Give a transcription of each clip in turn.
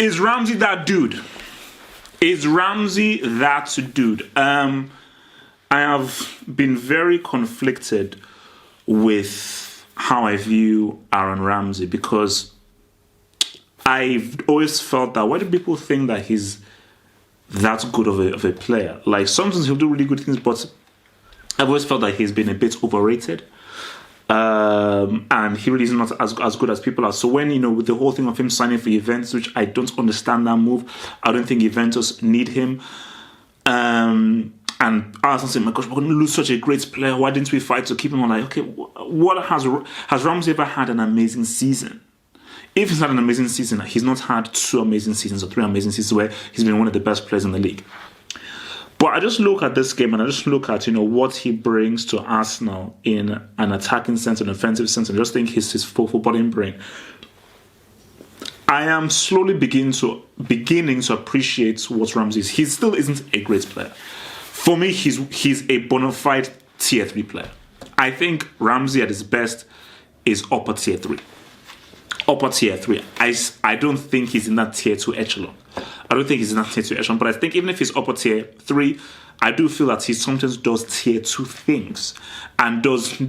Is Ramsey that dude? Is Ramsey that dude? I have been very conflicted with how I view Aaron Ramsey, because I've always felt that, why do people think that he's that good of a player? Like, sometimes he'll do really good things, but I've always felt that he's been a bit overrated. And he really is not as good as people are. So when, with the whole thing of him signing for Juventus, which I don't understand that move, I don't think Juventus need him. And Arsenal saying, my gosh, we're going to lose such a great player. Why didn't we fight to keep him on? Like, okay, what has Ramsey ever had an amazing season? If he's had an amazing season, he's not had 2 amazing seasons or 3 amazing seasons where he's been one of the best players in the league. But I just look at this game and I just look at, what he brings to Arsenal in an attacking sense, an offensive sense, and I just think his footballing brain. I am slowly beginning to appreciate what Ramsey is. He still isn't a great player. For me, he's a bona fide tier 3 player. I think Ramsey at his best is upper tier 3. Upper tier 3. I don't think he's in that tier 2 echelon. I don't think he's in that tier 2 echelon, but I think even if he's upper tier 3, I do feel that he sometimes does tier 2 things and does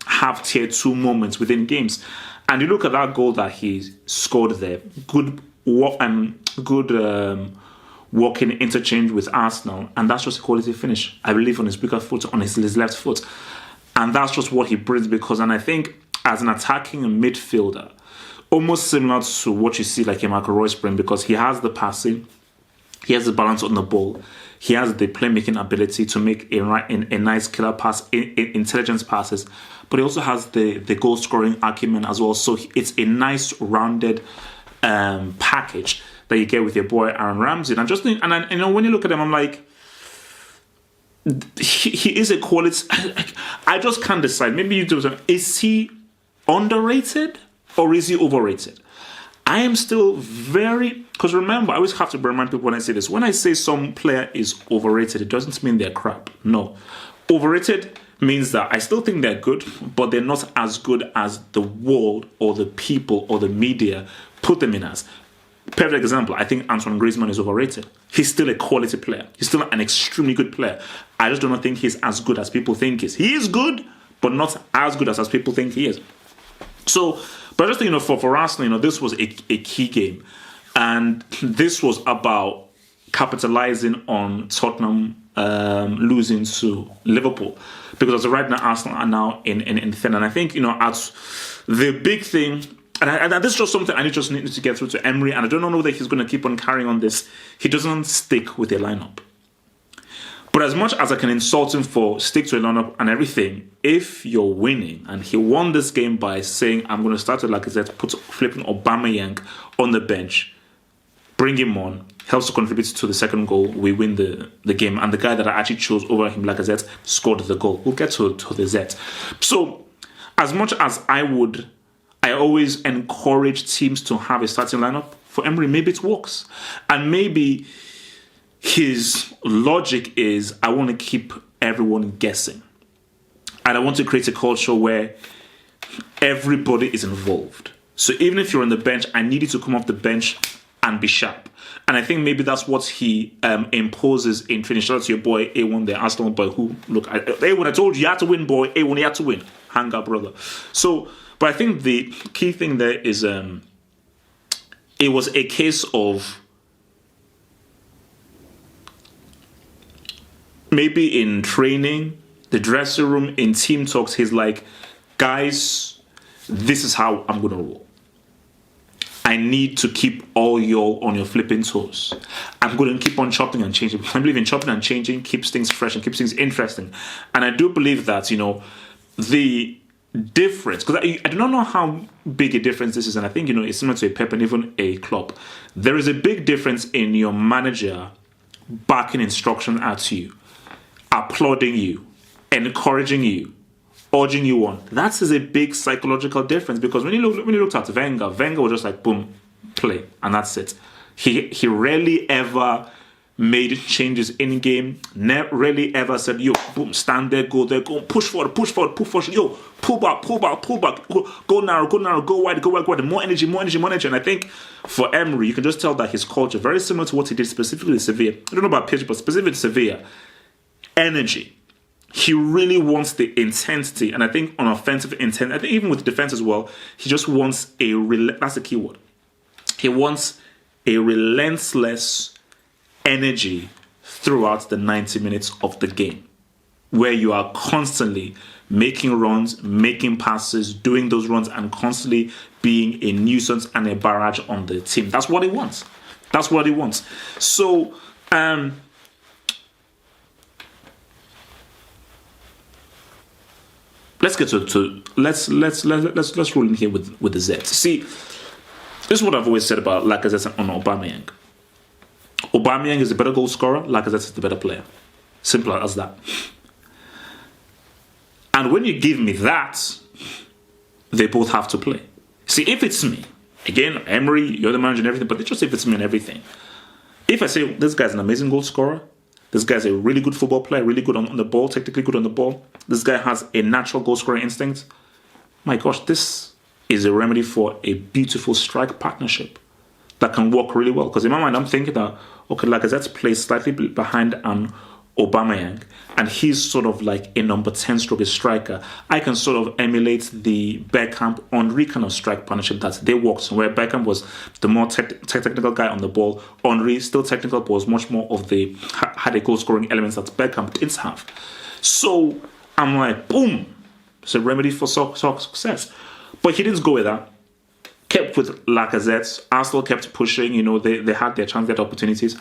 have tier 2 moments within games. And you look at that goal that he scored there, good walking interchange with Arsenal, and that's just a quality finish, I believe, on his weaker foot, on his left foot. And that's just what he brings, and I think as an attacking midfielder, almost similar to what you see like a Marco Reus bring, because he has the passing, he has the balance on the ball, he has the playmaking ability to make a nice killer pass, intelligence passes, but he also has the goal scoring acumen as well. So it's a nice rounded package that you get with your boy Aaron Ramsey. And I'm just thinking, and when you look at him, I'm like, he is a quality. I just can't decide. Maybe you do something. Is he underrated or is he overrated? I am still because remember, I always have to remind people when I say this. When I say some player is overrated, it doesn't mean they're crap. No. Overrated means that I still think they're good, but they're not as good as the world or the people or the media put them in as. Perfect example, I think Antoine Griezmann is overrated. He's still a quality player. He's still an extremely good player. I just don't think he's as good as people think he is. He is good, but not as good as people think he is. So, but I just think, for Arsenal, this was a key game. And this was about capitalizing on Tottenham losing to Liverpool. Because as of right now, Arsenal are now in third. And I think, as the big thing, and this is just something I just need to get through to Emery, and I don't know whether he's going to keep on carrying on this. He doesn't stick with a lineup. But as much as I can insult him for stick to a lineup and everything, if you're winning, and he won this game by saying, I'm going to start with Lacazette, flipping Aubameyang on the bench, bring him on, helps to contribute to the second goal, we win the game. And the guy that I actually chose over him, Lacazette, scored the goal. We'll get to the Z. So, as much as I always encourage teams to have a starting lineup, for Emery, maybe it works. And maybe his logic is, I want to keep everyone guessing. And I want to create a culture where everybody is involved. So even if you're on the bench, I need you to come off the bench and be sharp. And I think maybe that's what he imposes in training. Shout out to your boy A1 there, Arsenal boy, who, look, A1, I told you, you had to win, boy. A1, you had to win. Hang up, brother. So, but I think the key thing there is it was a case of maybe in training, the dressing room, in team talks, he's like, guys, this is how I'm going to roll. I need to keep all y'all on your flipping toes. I'm going to keep on chopping and changing. I believe in chopping and changing keeps things fresh and keeps things interesting. And I do believe that, the difference, because I do not know how big a difference this is, and I think, it's similar to a Pep and even a Klopp. There is a big difference in your manager backing instruction at you, applauding you, encouraging you, urging you on. That is a big psychological difference, because when you looked at Wenger was just like, boom, play, and that's it. He rarely ever made changes in game. Never really ever said, yo, boom, stand there, go, push forward, yo, pull back, go narrow, go wide. More energy. And I think for Emery, you can just tell that his culture, very similar to what he did specifically in Sevilla. I don't know about pitch, but specifically in Sevilla, energy. He really wants the intensity, and I think on offensive intent, I think even with defense as well, he just wants that's the key word. He wants a relentless energy throughout the 90 minutes of the game, where you are constantly making runs, making passes, doing those runs, and constantly being a nuisance and a barrage on the team. That's what he wants. So, let's get let's roll in here with the Z. See, this is what I've always said about Lacazette and Aubameyang. Aubameyang is a better goal scorer. Lacazette is the better player. Simple as that. And when you give me that, they both have to play. See, if it's me, again, Emery, you're the manager and everything, but just if it's me and everything. If I say this guy's an amazing goal scorer, this guy's a really good football player, really good on the ball, technically good on the ball, this guy has a natural goal scoring instinct, my gosh, this is a remedy for a beautiful strike partnership that can work really well. Because in my mind, I'm thinking that, okay, Lacazette plays slightly behind Aubameyang, and he's sort of like a number 10 stroke striker. I can sort of emulate the Beckham-Henry kind of strike partnership that they worked on, where Beckham was the more technical guy on the ball. Henry, still technical, but was much more of had a goal-scoring elements that Beckham didn't have. So I'm like, boom, it's a remedy for success. But he didn't go with that. Kept with Lacazette. Arsenal kept pushing. They had their chance, they had opportunities.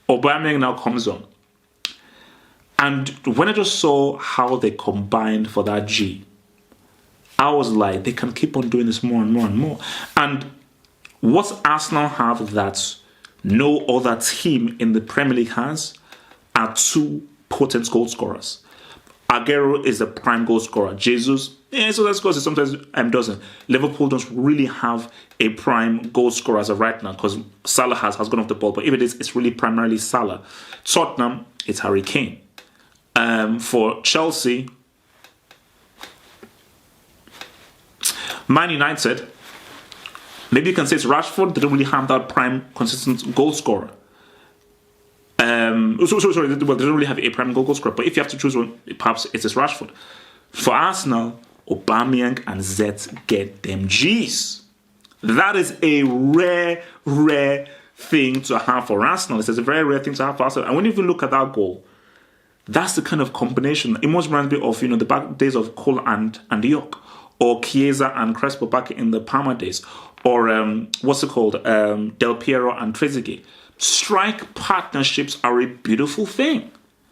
Aubameyang now comes on. And when I just saw how they combined for that G, I was like, they can keep on doing this more and more and more. And what Arsenal have that no other team in the Premier League has are two potent goal scorers. Aguero is a prime goal scorer. Jesus, so that's because sometimes doesn't. Liverpool don't really have a prime goal scorer as of right now because Salah has gone off the ball. But if it is, it's really primarily Salah. Tottenham, it's Harry Kane. For Chelsea, Man United, maybe you can say it's Rashford. They don't really have that prime, consistent goal scorer. Sorry. They don't really have a prime goal scorer. But if you have to choose one, perhaps it is Rashford. For Arsenal, Aubameyang and Zet get them G's. That is a rare thing to have for Arsenal. It's a very rare thing to have for Arsenal. And when you even look at that goal, that's the kind of combination. It must remind me of the back days of Cole and York, or Chiesa and Crespo back in the Parma days, or Del Piero and Trezeguet. Strike partnerships are a beautiful thing.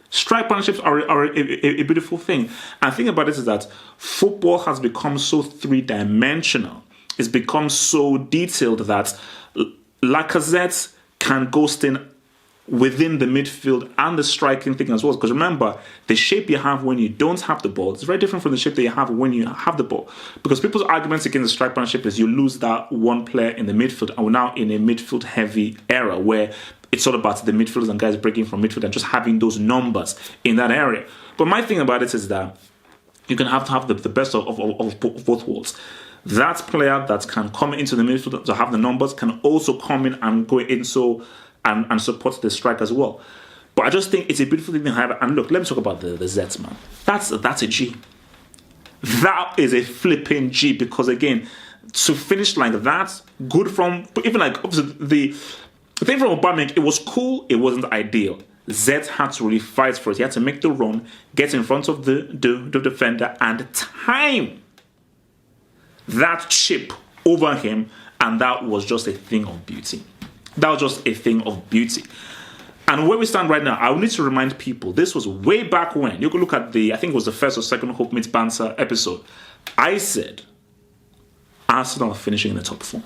Strike partnerships are a beautiful thing. And the thing about it is that football has become so three-dimensional. It's become so detailed that Lacazette can ghost in within the midfield and the striking thing as well. Because remember, the shape you have when you don't have the ball is very different from the shape that you have when you have the ball. Because people's arguments against the strike partnership is you lose that one player in the midfield, and we're now in a midfield-heavy era where it's all about the midfielders and guys breaking from midfield and just having those numbers in that area. But my thing about it is that you can have to have the best of both worlds. That player that can come into the midfield to have the numbers can also come in and go in and support the strike as well. But I just think it's a beautiful thing to have. And look, let me talk about the Zets, man. That's a G. That is a flipping G, because again, to finish like that, good from, even like obviously the thing from Aubameyang, it was cool, it wasn't ideal. Zet had to really fight for it. He had to make the run, get in front of the defender, and time that chip over him, and that was just a thing of beauty. That was just a thing of beauty. And where we stand right now, I will need to remind people, this was way back when. You could look at I think it was the first or second Hope Meets Banter episode. I said, Arsenal are finishing in the top 4.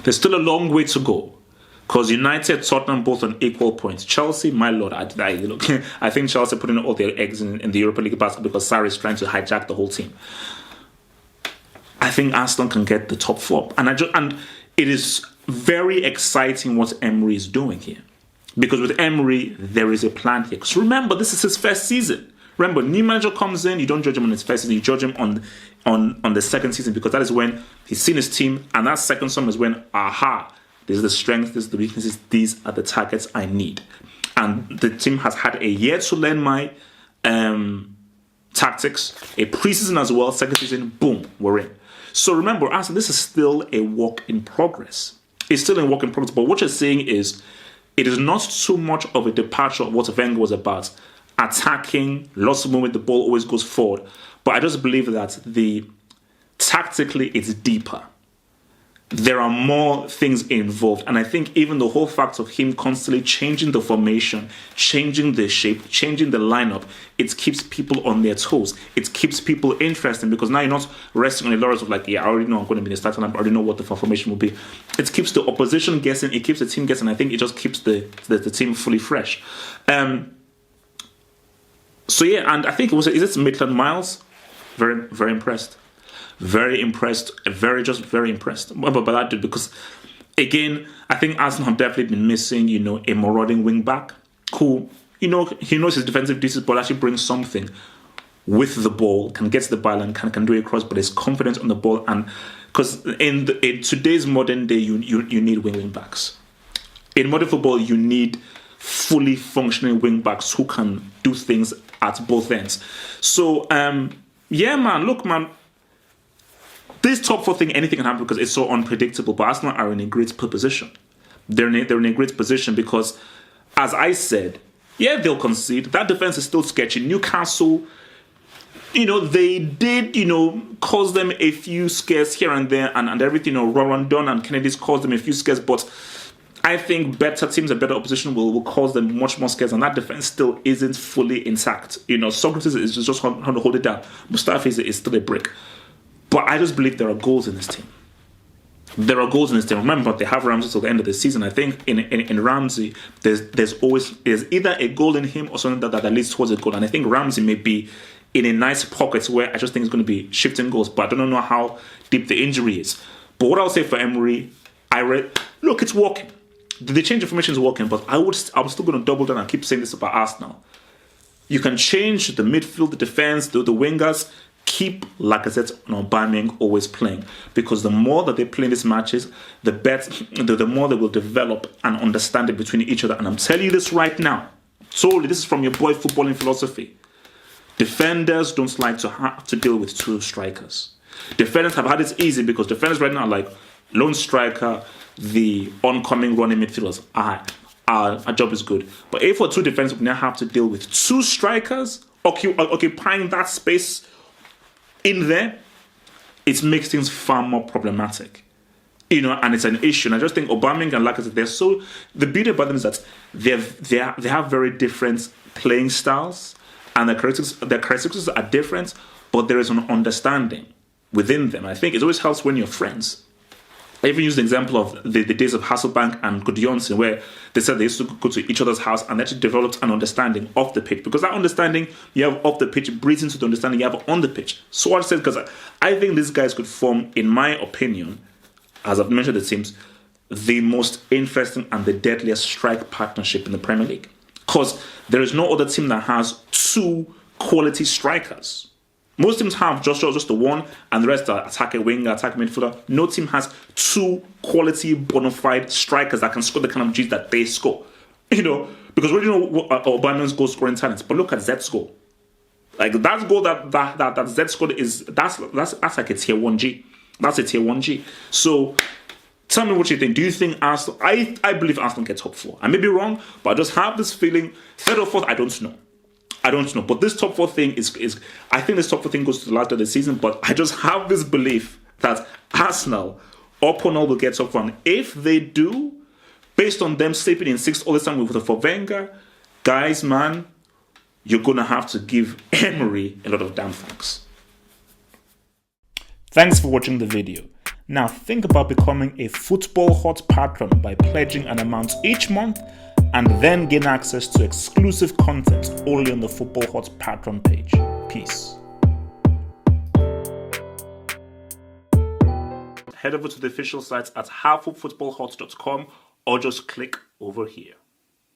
There's still a long way to go, because United, Tottenham, both on equal points. Chelsea, my lord, I think Chelsea putting all their eggs in the Europa League basket because Sarri is trying to hijack the whole team. I think Arsenal can get the top 4, and it is very exciting what Emery is doing here. Because with Emery, there is a plan here. Because remember, this is his first season. Remember, new manager comes in, you don't judge him on his first season, you judge him on the second season, because that is when he's seen his team, and that second summer is when, this is the strength, this is the weaknesses, these are the targets I need. And the team has had a year to learn my tactics, a preseason as well, second season, boom, we're in. So remember, Arsenal, this is still a work in progress. It's still a work in progress, but what you're saying is, it is not too much of a departure of what Wenger was about. Attacking, lots of movement, the ball always goes forward. But I just believe that tactically it's deeper. There are more things involved. And I think even the whole fact of him constantly changing the formation, changing the shape, changing the lineup, it keeps people on their toes. It keeps people interested, because now you're not resting on the laurels of like, I already know I'm going to be in the starting lineup, I already know what the formation will be. It keeps the opposition guessing, it keeps the team guessing. I think it just keeps the team fully fresh. So yeah, and I think is it Maitland Miles? Very, very impressed. Very impressed. Very impressed by that dude, because again, I think Arsenal have definitely been missing, a marauding wing back who, he knows his defensive duties, but actually brings something with the ball, can get to the ball and can do a cross, but is confident on the ball. And because in today's modern day, you need wing backs. In modern football, you need fully functioning wing backs who can do things at both ends. So, yeah, man, look, man, this top four thing, anything can happen because it's so unpredictable, but Arsenal are in a great position. They're in a great position because, as I said, yeah, they'll concede. That defense is still sketchy. Newcastle, they did, cause them a few scares here and there, and everything, Rondon and Kennedy's caused them a few scares, but I think better teams and better opposition will cause them much more scares, and that defense still isn't fully intact. Socrates is just trying to hold it down. Mustafi is still a brick. But I just believe there are goals in this team. Remember, they have Ramsey till the end of the season. I think in Ramsey, there's either a goal in him or something that leads towards a goal. And I think Ramsey may be in a nice pocket where I just think it's going to be shifting goals. But I don't know how deep the injury is. But what I'll say for Emery, look, it's working. The change of formation is working, but I'm still going to double down and keep saying this about Arsenal. You can change the midfield, the defense, the wingers. Keep Lacazette and Aubameyang always playing, because the more that they play in these matches, the more they will develop an understanding between each other. And I'm telling you this right now, solely this is from your boy footballing philosophy. Defenders don't like to have to deal with two strikers. Defenders have had it easy because defenders right now are like lone striker, the oncoming running midfielders. Our job is good. But if for two defenders we now have to deal with two strikers occupying that space in there, it makes things far more problematic. And it's an issue. And I just think Aubameyang and Lacazette, the beauty about them is that they have very different playing styles, and their characteristics are different, but there is an understanding within them. I think it always helps when you're friends. I even used the example of the days of Hasselbank and Gudjonsen, where they said they used to go to each other's house and actually developed an understanding off the pitch. Because that understanding you have off the pitch breeds into the understanding you have on the pitch. So what I said, because I think these guys could form, in my opinion, as I've mentioned the teams, the most interesting and the deadliest strike partnership in the Premier League. Because there is no other team that has two quality strikers. Most teams have just the one, and the rest are attacker, winger, attacker, midfielder. No team has two quality, bona fide strikers that can score the kind of G's that they score. Because we know Aubameyang's goal scoring talents, but look at Z's goal. Like that goal that Z scored that's like a tier 1G. That's a tier 1G. So tell me what you think. Do you think Arsenal? I believe Arsenal get top four. I may be wrong, but I just have this feeling. Third or fourth, I don't know. But this top four thing is I think this top four thing goes to the last of the season, but I just have this belief that Arsenal, up or not, will get top four. And if they do, based on them sleeping in sixth all the time with Wenger, guys, man, you're going to have to give Emery a lot of damn thanks. Thanks for watching the video. Now think about becoming a Football Hot patron by pledging an amount each month, and then gain access to exclusive content only on the Football Hot Patreon page. Peace. head over to the official site at hartfordfootballhot.com or just click over here.